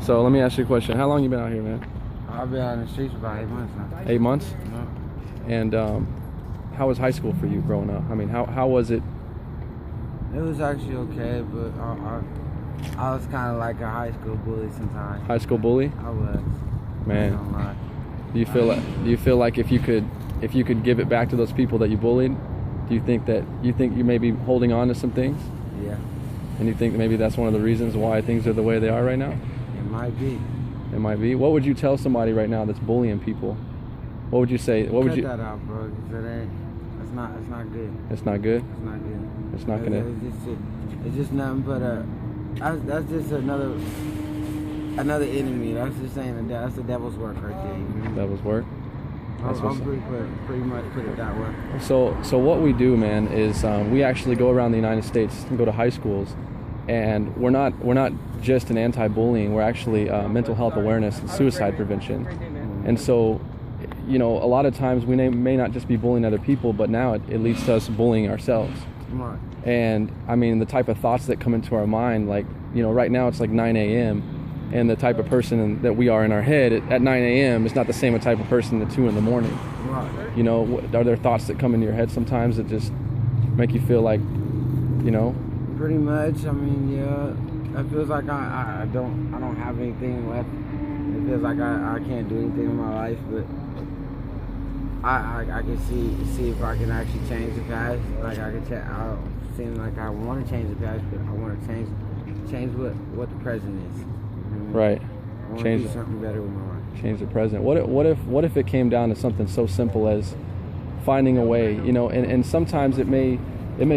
So let me ask you a question. How long you been out here, man? I've been on the streets for about 8 months now. 8 months? Yeah. And how was high school for you growing up? I mean, how was it? It was actually okay, but I was kind of like a high school bully sometimes. High school bully? I was. Man. I don't lie. Do you feel like if you could give it back to those people that you bullied, do you think you may be holding on to some things? Yeah. And you think maybe that's one of the reasons why things are the way they are right now? It might be. It might be. What would you tell somebody right now that's bullying people? What would you say? What would you? Cut that out, bro. 'Cause it's not good. It's not good. It's not good. It's not gonna. It's just nothing but that's just another enemy. That's just saying that's the devil's work right there. You know? Devil's work. I'm pretty much put it that way. So what we do, man, is we actually go around the United States and go to high schools, and we're not just an anti-bullying. We're actually mental health awareness and suicide prevention. And so, you know, a lot of times we may not just be bullying other people, but now it leads to us bullying ourselves. Right. And I mean, the type of thoughts that come into our mind, like, you know, right now it's like 9 a.m. and the type of person that we are in our head at 9 a.m. is not the same type of person at 2 in the morning. Right. You know, are there thoughts that come into your head sometimes that just make you feel like, you know? Pretty much. I mean, yeah. It feels like I don't have anything left. It feels like I can't do anything in my life, but I can see if I can actually change the past. Like I don't seem like I want to change the past, but I want to change what the present is. You know what I mean? Right. I want to do something better with my life. Change the present. What if it came down to something so simple as finding a way, you know, and sometimes it may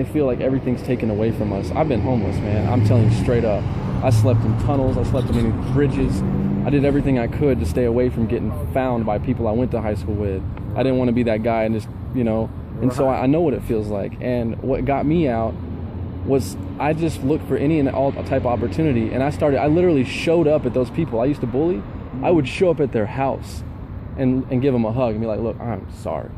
feel like everything's taken away from us. I've been homeless, man. I'm telling you straight up. I slept in tunnels, I slept in bridges. I did everything I could to stay away from getting found by people I went to high school with. I didn't want to be that guy and just, you know, and so I know what it feels like. And what got me out was I just looked for any and all type of opportunity, and I literally showed up at those people I used to bully. I would show up at their house and give them a hug and be like, look, I'm sorry.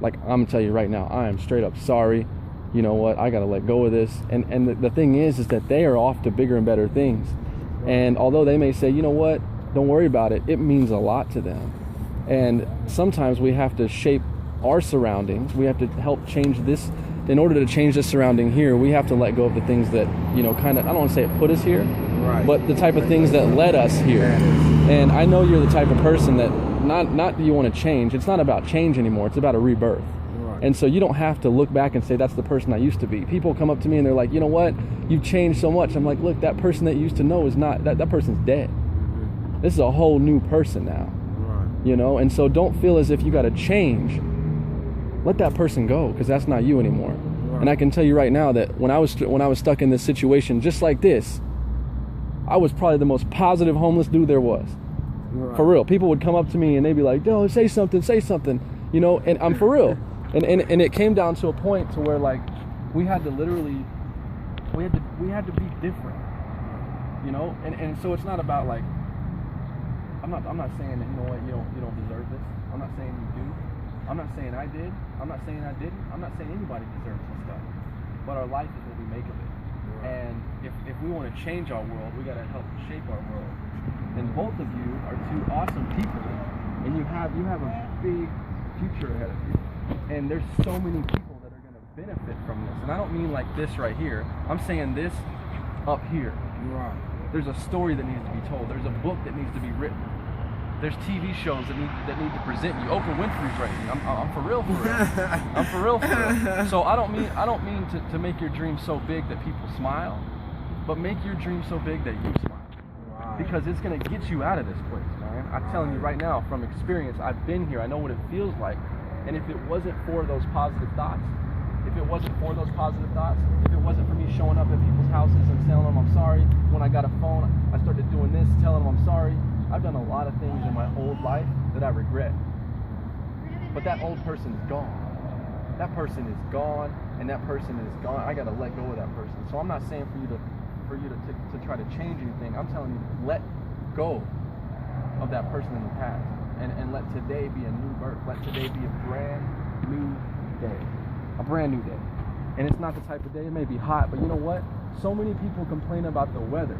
Like, I'm gonna tell you right now, I am straight up sorry. You know what, I gotta let go of this. And the thing is that they are off to bigger and better things. And although they may say, you know what, don't worry about it, it means a lot to them. And sometimes we have to shape our surroundings. We have to help change this. In order to change this surrounding here, we have to let go of the things that, you know, kind of, I don't want to say it put us here, right, but the type of things that led us here. And I know you're the type of person that not that you want to change. It's not about change anymore. It's about a rebirth. Right. And so you don't have to look back and say, that's the person I used to be. People come up to me and they're like, you know what? You've changed so much. I'm like, look, that person that you used to know is not, that person's dead. Mm-hmm. This is a whole new person now. Right. You know? And so don't feel as if you got to change. Let that person go, because that's not you anymore. Right. And I can tell you right now that when I was stuck in this situation just like this, I was probably the most positive homeless dude there was. Right. For real. People would come up to me and they'd be like, "Yo, say something," you know, and I'm for real. And it came down to a point to where, like, we had to literally we had to be different. You know? And so it's not about, like, I'm not saying that, you know what, you don't deserve this. I'm not saying you do. I'm not saying I did. I'm not saying I didn't. I'm not saying anybody deserves this stuff. But our life is what we make of it. Right. And if we want to change our world, we got to help shape our world. And both of you are two awesome people, and you have a big future ahead of you. And there's so many people that are going to benefit from this. And I don't mean like this right here. I'm saying this up here. Right. There's a story that needs to be told. There's a book that needs to be written. There's TV shows that need to present you. Oprah Winfrey's right here. I'm for real. I'm for real. So I don't mean to make your dream so big that people smile, but make your dream so big that you smile. Right. Because it's gonna get you out of this place, man. I'm telling you right now, from experience, I've been here. I know what it feels like. And if it wasn't for those positive thoughts, if it wasn't for me showing up at people's houses and telling them I'm sorry, when I got a phone, I started doing this, telling them I'm sorry. I've done a lot of things in my old life that I regret. But that old person is gone. That person is gone, and that person is gone. I gotta let go of that person. So I'm not saying for you to try to change anything. I'm telling you, let go of that person in the past. And let today be a new birth. Let today be a brand new day. A brand new day. And it's not the type of day, it may be hot, but you know what? So many people complain about the weather.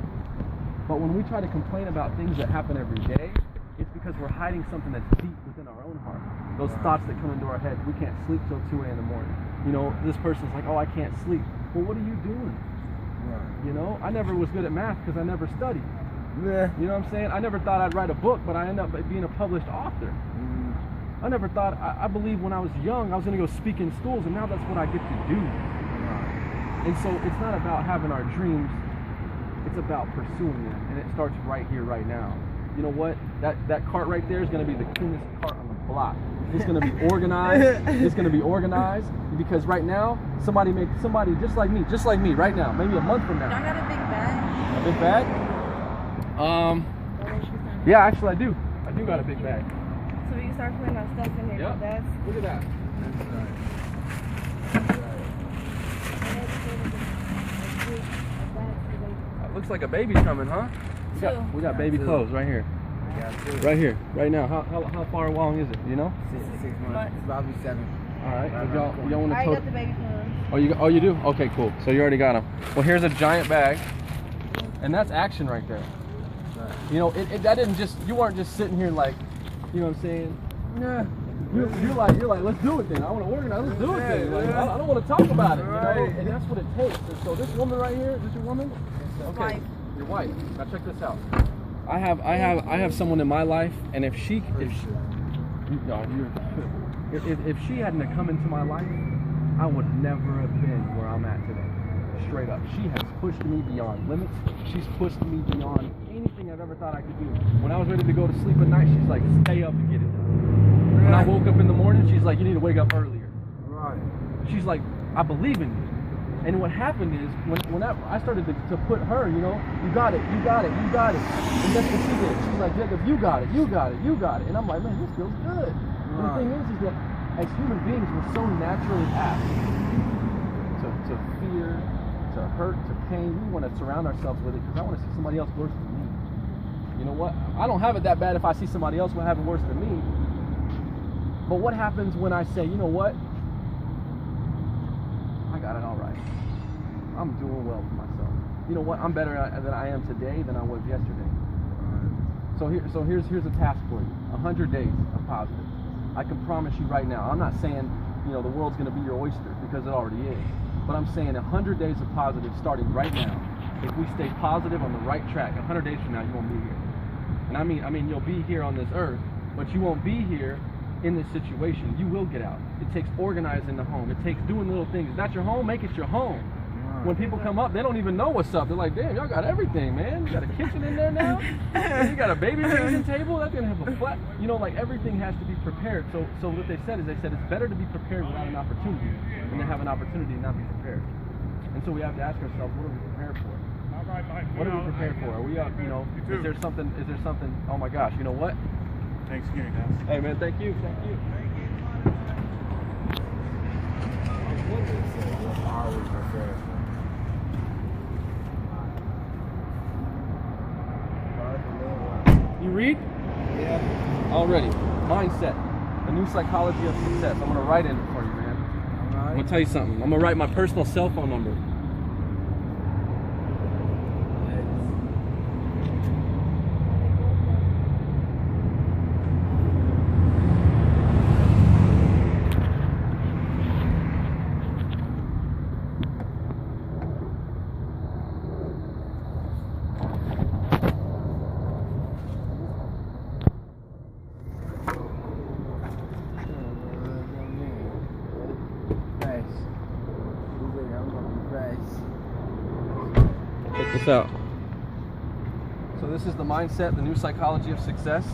But when we try to complain about things that happen every day, it's because we're hiding something that's deep within our own heart. Those thoughts that come into our head. We can't sleep till 2 a.m. in the morning. You know, this person's like, oh, I can't sleep. Well, what are you doing? You know, I never was good at math because I never studied. Yeah. You know what I'm saying? I never thought I'd write a book, but I ended up being a published author. I never thought, I believed when I was young, I was going to go speak in schools, and now that's what I get to do. And so it's not about having our dreams, it's about pursuing them, and it starts right here, right now. You know what? That cart right there is going to be the cleanest cart on the block. It's going to be organized. It's going to be organized because right now, somebody just like me right now, maybe a month from now. Y'all got a big bag? A big bag? Yeah, actually I do. I do got a big bag. So we can start putting our stuff in here. Yep. That's Look at that. Looks like a baby's coming, huh? We got baby clothes right here. Right here, right now. How far along is it? You know? 6 months. It's about to be 7. All right. Y'all want to I got the baby clothes. Oh, you do? Okay, cool. So you already got them. Well, here's a giant bag, and that's action right there. You know, that didn't just. You weren't just sitting here like, you know what I'm saying? Nah. You're like, let's do it then. I want to organize. Let's do it then. Like, I don't want to talk about it. You know, and that's what it takes. And so this woman right here, is this your woman? Okay. Wife. Your wife. Now check this out. I have someone in my life, and if she hadn't have come into my life, I would never have been where I'm at today. Straight up, she has pushed me beyond limits. She's pushed me beyond anything I've ever thought I could do. When I was ready to go to sleep at night, she's like, "Stay up and get it done." When I woke up in the morning, she's like, "You need to wake up earlier." Right. She's like, "I believe in you." And what happened is, when I started to put her, you know, you got it. And that's what she did. She's like, Jacob, you got it. And I'm like, man, this feels good. And the thing is that as human beings, we're so naturally apt to fear, to hurt, to pain. We want to surround ourselves with it because I want to see somebody else worse than me. You know what? I don't have it that bad if I see somebody else have it worse than me. But what happens when I say, you know what? I got it all right. I'm doing well for myself. You know what? I'm better than I am today than I was yesterday. So here's a task for you. 100 days of positive. I can promise you right now. I'm not saying, you know, the world's going to be your oyster because it already is. But I'm saying 100 days of positive starting right now. If we stay positive on the right track, 100 days from now you won't be here. And I mean you'll be here on this earth, but you won't be here in this situation. You will get out. It takes organizing the home. It takes doing little things. It's not your home, make it your home. When people come up, they don't even know what's up. They're like, damn, y'all got everything, man. You got a kitchen in there now. You got a baby raising table. That's gonna have a flat. You know, like everything has to be prepared. So what they said it's better to be prepared without an opportunity than to have an opportunity and not be prepared. And so we have to ask ourselves, what are we prepared for? What are we prepared for? Are we up? You know, is there something? Oh my gosh, you know what? Thanksgiving, guys. Hey man, thank you. Always prepared. You read? Yeah. Already. Mindset. The new psychology of success. I'm gonna write in it for you, man. I'm gonna tell you something. I'm gonna write my personal cell phone number. Check this out. So this is the mindset, the new psychology of success.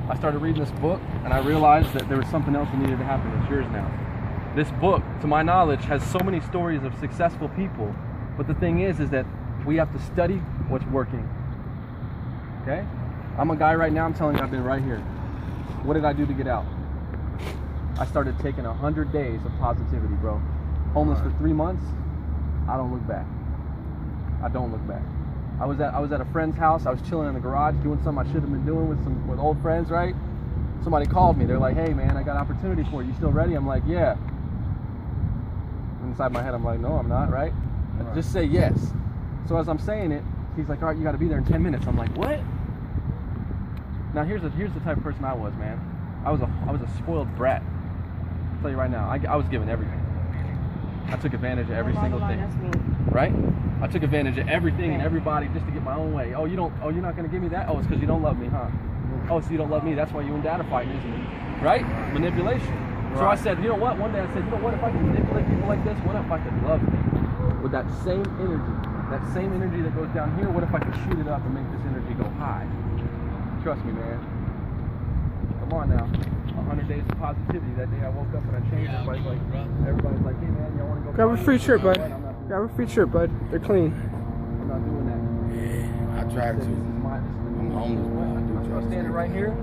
I started reading this book and I realized that there was something else that needed to happen. It's yours now. This book, to my knowledge, has so many stories of successful people. But the thing is that we have to study what's working. Okay? I'm a guy right now, I'm telling you, I've been right here. What did I do to get out? I started taking 100 days of positivity, bro. Homeless for 3 months. I don't look back. I don't look back. I was at a friend's house. I was chilling in the garage doing something I should have been doing with old friends, right? Somebody called me. They're like, "Hey man, I got an opportunity for you. You still ready?" I'm like, "Yeah." Inside my head, I'm like, "No, I'm not," right? Just say yes. So as I'm saying it, He's like, all right, you got to be there in 10 minutes. I'm like, what? Now here's the type of person I was, man. I was a spoiled brat. I'll tell you right now, I was given everything. I took advantage of every single thing. That's me. Right? I took advantage of everything and everybody just to get my own way. Oh, you're not gonna give me that? Oh, it's because you don't love me, huh? Oh, so you don't love me? That's why you and Dad are fighting, isn't it? Right? Manipulation. So I said, you know what? One day I said, you know what? If I can manipulate people like this, what if I could love them with that same energy? That same energy that goes down here. What if I could shoot it up and make this energy go high? Trust me, man. Come on now. 100 days of positivity. That day I woke up and I changed. Everybody's like, hey man, y'all want to go? Grab a free shirt, bud. Grab a free shirt, bud. They're clean. I'm not doing that. Yeah, I tried to. I'm homeless, but I do try to Standing right here.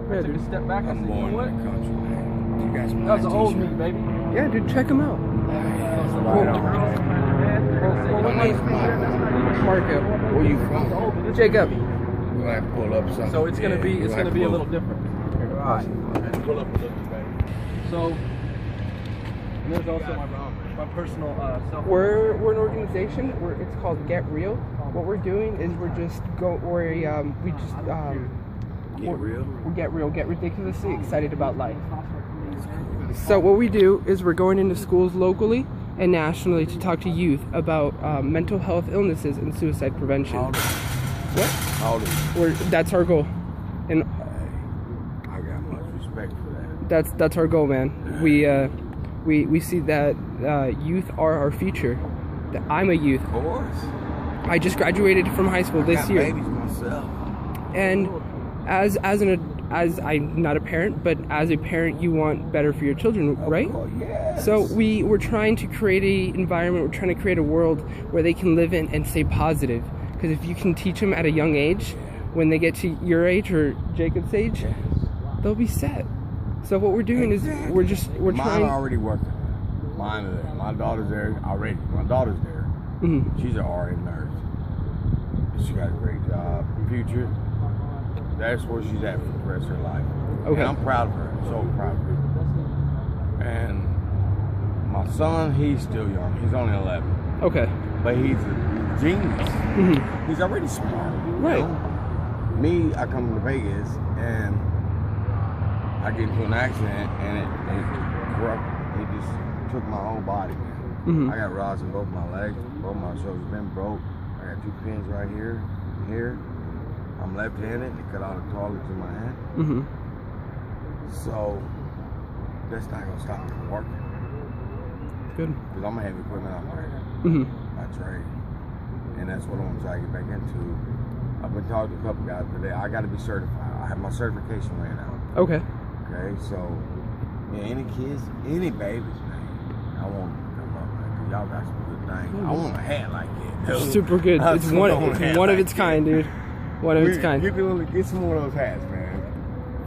I took a step back. I said, I'm you know born what? in the country, man. You guys That was the old me, baby. Yeah, dude, check them out. My name's Mike. Marco. Where you from? Jacob. We're gonna have to pull up something. So it's gonna be a little different. Pull up a little bit. So and there's also my personal self. We're an organization. It's called Get Real. What we're doing is we get real, get ridiculously excited about life. So what we do is we're going into schools locally and nationally to talk to youth about mental health illnesses and suicide prevention. What? How old are you? That's our goal, and I got much respect for that. that's our goal, man. We see that youth are our future. That I'm a youth. Of course. I just graduated from high school this got year. babies myself. And as I'm not a parent, but as a parent, you want better for your children, right? Oh, yes. So we're trying to create an environment. We're trying to create a world where they can live in and stay positive. Because if you can teach them at a young age, when they get to your age or Jacob's age, they'll be set. So what we're doing is we're Mine trying. already working. Mine is there. My daughter's there already. My daughter's there. Mhm. She's an RN nurse. She got a great job. Future. That's where she's at for the rest of her life. Okay. And I'm proud of her. So proud of her. And my son, he's still young. He's only 11. Okay. But he's a genius. Mhm. He's already smart. you Right. know? Me, I come to Vegas and I get into an accident and it corrupt. It just took my whole body, man. Mhm. I got rods in both my legs, both my shoulders been broke. I got 2 pins right here, here. I'm left-handed. They cut out a toilet in my hand. Mhm. So that's not gonna stop me from working. Good. Because I'm gonna have equipment out there. Mhm. I trade. And that's what I want to try to get back into. I've been talking to a couple guys today. I got to be certified. I have my certification ran out. Okay. Okay, so yeah, any kids, any babies, man, I want them to come up, man. 'Cause y'all got some good things. I want a hat like that, dude. Super good. I It's just one want a hat of like its that. kind, dude. One of its kind. You can only get some more of those hats, man.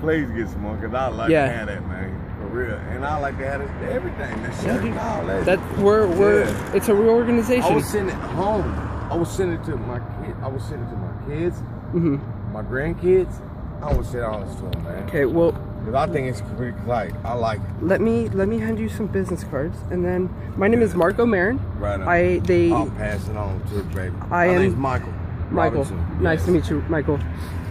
Please get some more, because I like Yeah. to have that, man. For real. And I like to have everything. That shirt and all that. That we're Yeah. it's a real I organization. was sending it home. I was sending it to my kids. I was sending it to my kids, Mhm. my grandkids. I would send all this to them, man. Okay. Well, Because I think it's pretty exciting. I like it. let me hand you some business cards, and then my name is Marco Marin. Right on. I'll I'll pass it on to the baby. I My am- name's Michael. Michael. Robinson. Nice Yes. to meet you, Michael.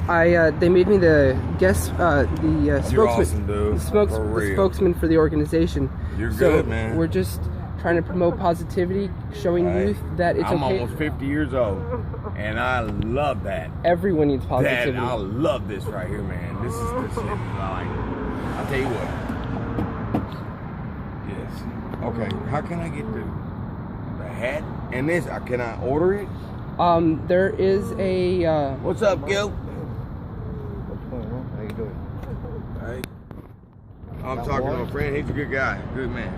They made me the guest, the You're spokesman, awesome, dude. For the real. spokesman for the organization. You're So good, man. we're just trying to promote positivity, showing Hey, youth that it's I'm okay. almost 50 years old, and I love that. Everyone needs That positivity. I love this right here, man. This is the shit that I like. I'll tell you what. Yes. Okay. How can I get the hat and this? Can I order it? There is a What's up, Gil? What's going on? How you doing? Hey. I'm talking to a friend. He's a good guy. Good man.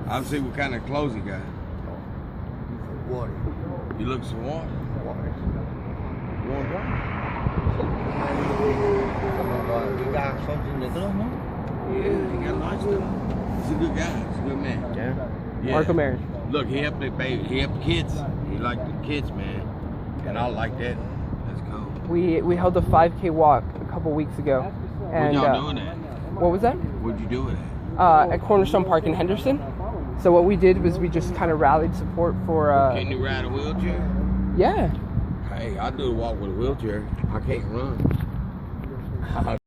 I'll see what kind of clothes he got. Water. You look some water. You want to You got something to do, no? Yeah, he got nice stuff. He's a good guy. He's a good man. Yeah. Marco Marin. Look, he helped the baby. He helped the kids. He liked the kids, man. And I like that. Let's go. We held a 5K walk a couple weeks ago, What and y'all doing at? what was that? What'd you do with it? At Cornerstone Park in Henderson. So what we did was we just kind of rallied support for. Can you ride a wheelchair? Yeah. Hey, I do the walk with a wheelchair. I can't run.